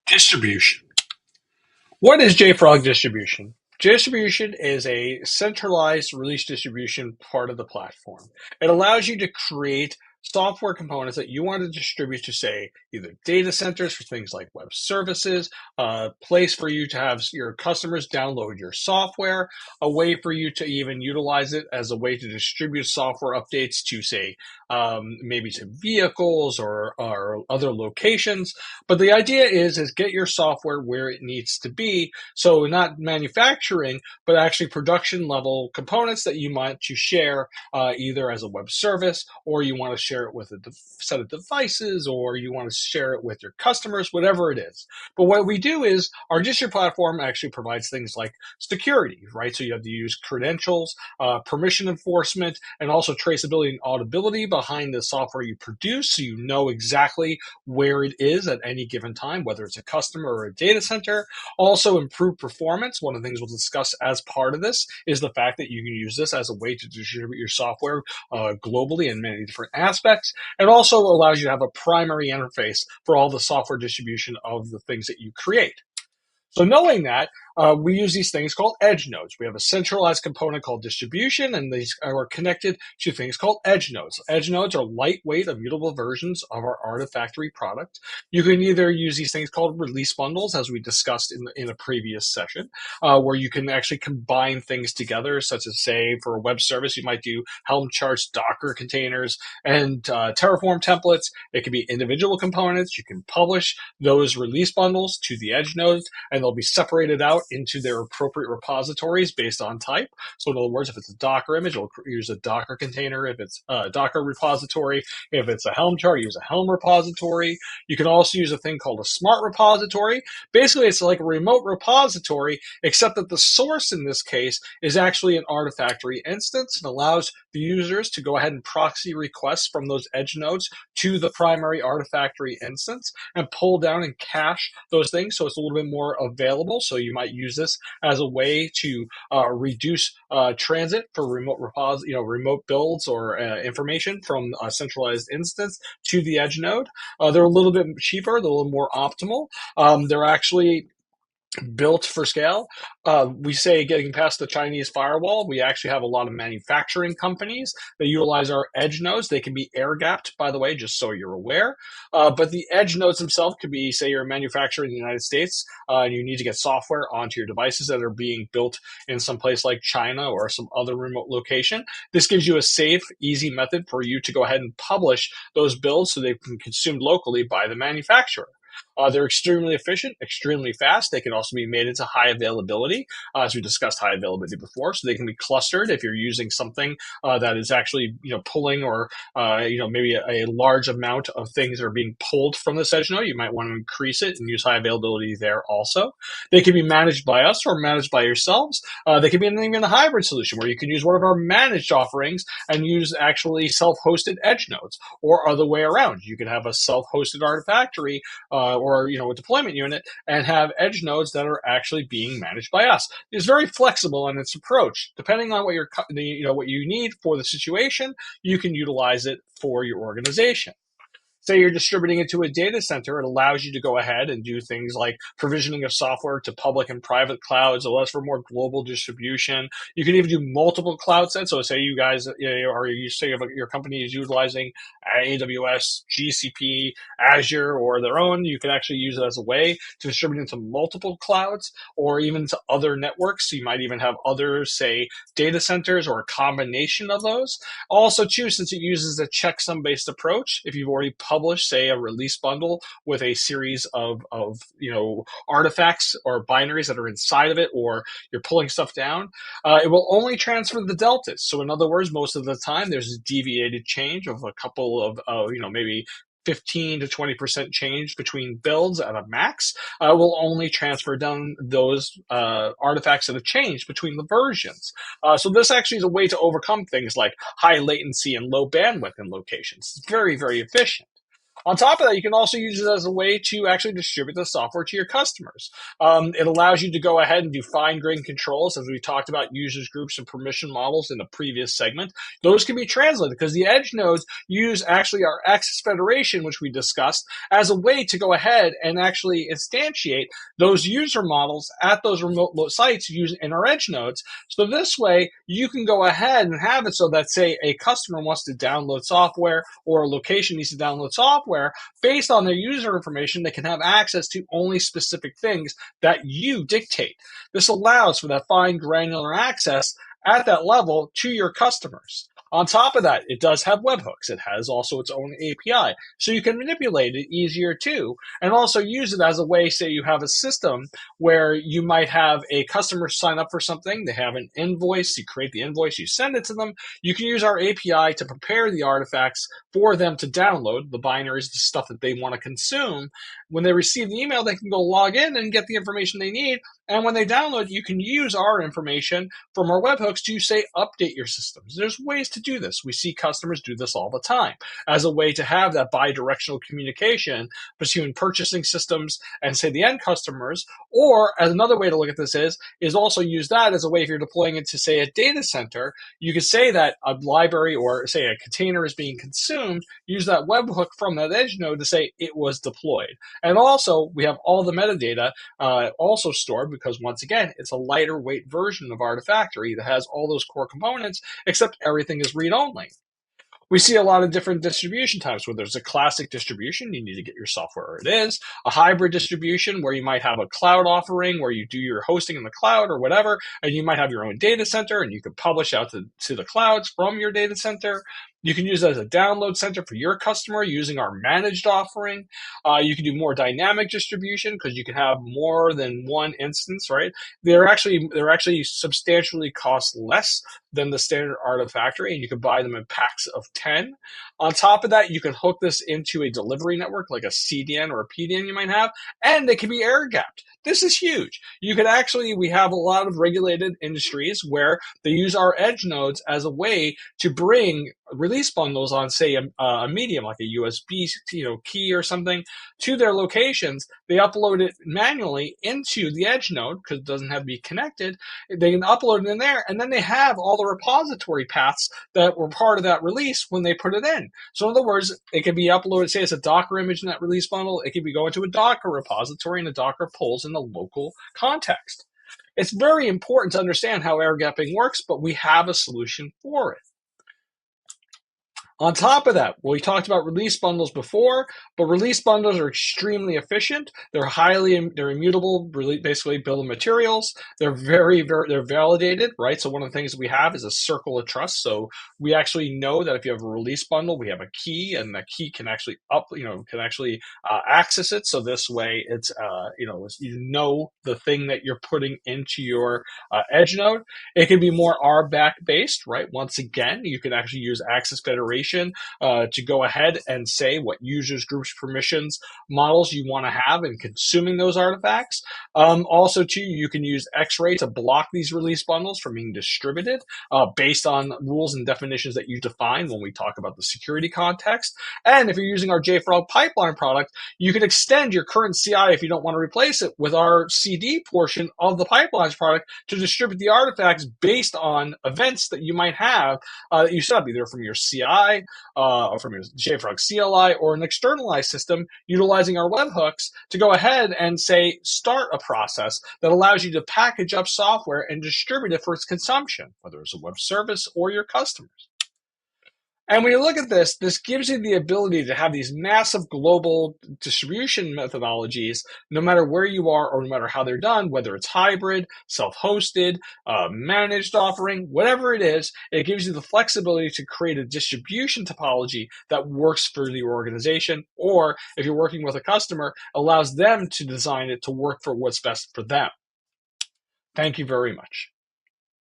Distribution. What is JFrog Distribution? Distribution is a centralized release distribution part of the platform. It allows you to create software components that you want to distribute to, say, either data centers for things like web services, a place for you to have your customers download your software, a way for you to even utilize it as a way to distribute software updates to, say, maybe to vehicles or other locations. But the idea is get your software where it needs to be. So not manufacturing, but actually production level components that you want to share either as a web service, or you want to share it with a set of devices, or you want to share it with your customers, whatever it is. But what we do is our distro platform actually provides things like security, right? So you have to use credentials, permission enforcement, and also traceability and auditability behind the software you produce, so you know exactly where it is at any given time, whether it's a customer or a data center. Also, improve performance. One of the things we'll discuss as part of this is the fact that you can use this as a way to distribute your software globally in many different aspects. It also allows you to have a primary interface for all the software distribution of the things that you create. So knowing that, we use these things called edge nodes. We have a centralized component called distribution, and these are connected to things called edge nodes. Edge nodes are lightweight, immutable versions of our Artifactory product. You can either use these things called release bundles, as we discussed in a previous session, where you can actually combine things together, such as, say, for a web service, you might do Helm charts, Docker containers, and Terraform templates. It can be individual components. You can publish those release bundles to the edge nodes, and they'll be separated out into their appropriate repositories based on type. So in other words, if it's a Docker image, it'll use a Docker container. If it's a Docker repository, if it's a Helm chart, use a Helm repository. You can also use a thing called a smart repository. Basically, it's like a remote repository, except that the source in this case is actually an Artifactory instance and allows the users to go ahead and proxy requests from those edge nodes to the primary Artifactory instance and pull down and cache those things, so it's a little bit more available. So you might use this as a way to reduce transit for remote builds or information from a centralized instance to the edge node. They're a little bit cheaper, they're a little more optimal. They're actually built for scale. We say getting past the Chinese firewall, we actually have a lot of manufacturing companies that utilize our edge nodes. They can be air gapped, by the way, just so you're aware. But the edge nodes themselves could be, say, you're a manufacturer in the United States and you need to get software onto your devices that are being built in some place like China or some other remote location. This gives you a safe, easy method for you to go ahead and publish those builds so they can be consumed locally by the manufacturer. They're extremely efficient, extremely fast. They can also be made into high availability, as we discussed high availability before. So they can be clustered if you're using something that is actually pulling or maybe a large amount of things are being pulled from this edge node. You might want to increase it and use high availability there also. They can be managed by us or managed by yourselves. They can be even a hybrid solution where you can use one of our managed offerings and use actually self-hosted edge nodes, or other way around. You can have a self-hosted Artifactory or a deployment unit and have edge nodes that are actually being managed by us. It's very flexible in its approach. Depending on what what you need for the situation, you can utilize it for your organization. Say you're distributing it to a data center, it allows you to go ahead and do things like provisioning of software to public and private clouds. It allows for more global distribution. You can even do multiple cloud sets. So say you guys, or you say your company is utilizing AWS, GCP, Azure, or their own, you can actually use it as a way to distribute into multiple clouds or even to other networks. So you might even have other, say, data centers or a combination of those. Also, too, since it uses a checksum-based approach, if you've already publish, say, a release bundle with a series of artifacts or binaries that are inside of it, or you're pulling stuff down, it will only transfer the deltas. So in other words, most of the time there's a deviated change of a couple of maybe 15 to 20% change between builds at a max. Will only transfer down those artifacts that have changed between the versions. So this actually is a way to overcome things like high latency and low bandwidth in locations. It's very, very efficient. On top of that, you can also use it as a way to actually distribute the software to your customers. It allows you to go ahead and do fine-grained controls, as we talked about users, groups, and permission models in the previous segment. Those can be translated because the edge nodes use actually our access federation, which we discussed, as a way to go ahead and actually instantiate those user models at those remote sites using in our edge nodes. So this way, you can go ahead and have it so that, say, a customer wants to download software or a location needs to download software, based on their user information, they can have access to only specific things that you dictate. This allows for that fine granular access at that level to your customers. On top of that, it does have webhooks. It has also its own API, so you can manipulate it easier too, and also use it as a way, say you have a system where you might have a customer sign up for something, they have an invoice, you create the invoice, you send it to them. You can use our API to prepare the artifacts for them to download, the binaries, the stuff that they want to consume. When they receive the email, they can go log in and get the information they need. And when they download, you can use our information from our webhooks to, say, update your systems. There's ways to do this. We see customers do this all the time as a way to have that bi-directional communication between purchasing systems and, say, the end customers. Or as another way to look at this is also use that as a way if you're deploying it to, say, a data center. You could say that a library or, say, a container is being consumed, use that webhook from that edge node to say it was deployed. And also, we have all the metadata also stored, because once again, it's a lighter weight version of Artifactory that has all those core components, except everything is read-only. We see a lot of different distribution types, where there's a classic distribution, you need to get your software where it is, a hybrid distribution where you might have a cloud offering where you do your hosting in the cloud or whatever, and you might have your own data center and you can publish out to the clouds from your data center. You can use it as a download center for your customer using our managed offering. You can do more dynamic distribution because you can have more than one instance, right? They're actually substantially cost less than the standard Artifactory, and you can buy them in packs of 10. On top of that, you can hook this into a delivery network like a CDN or a PDN you might have, and they can be air-gapped. This is huge. You could actually, we have a lot of regulated industries where they use our edge nodes as a way to bring release bundles on, say, a medium like a USB key or something to their locations. They upload it manually into the edge node because it doesn't have to be connected. They can upload it in there, and then they have all the repository paths that were part of that release when they put it in. So in other words, it can be uploaded, say it's a Docker image in that release bundle, it can be going to a Docker repository, and the Docker pulls in the local context. It's very important to understand how air gapping works, but we have a solution for it. On top of that, we talked about release bundles before, but release bundles are extremely efficient. They're immutable, basically bill of materials. They're they're validated, right? So one of the things that we have is a circle of trust. So we actually know that if you have a release bundle, we have a key, and the key can actually access it. So this way, it's the thing that you're putting into your edge node. It can be more RBAC based, right? Once again, you can actually use Access Federation to go ahead and say what users, groups, permissions, models you want to have in consuming those artifacts. Also, too, you can use X-Ray to block these release bundles from being distributed based on rules and definitions that you define when we talk about the security context. And if you're using our JFrog pipeline product, you can extend your current CI if you don't want to replace it with our CD portion of the pipelines product to distribute the artifacts based on events that you might have that you set up either from your CI or from your JFrog CLI or an externalized system utilizing our webhooks to go ahead and say start a process that allows you to package up software and distribute it for its consumption, whether it's a web service or your customers. And when you look at this, this gives you the ability to have these massive global distribution methodologies, no matter where you are or no matter how they're done, whether it's hybrid, self-hosted, managed offering, whatever it is, it gives you the flexibility to create a distribution topology that works for the organization, or if you're working with a customer, allows them to design it to work for what's best for them. Thank you very much.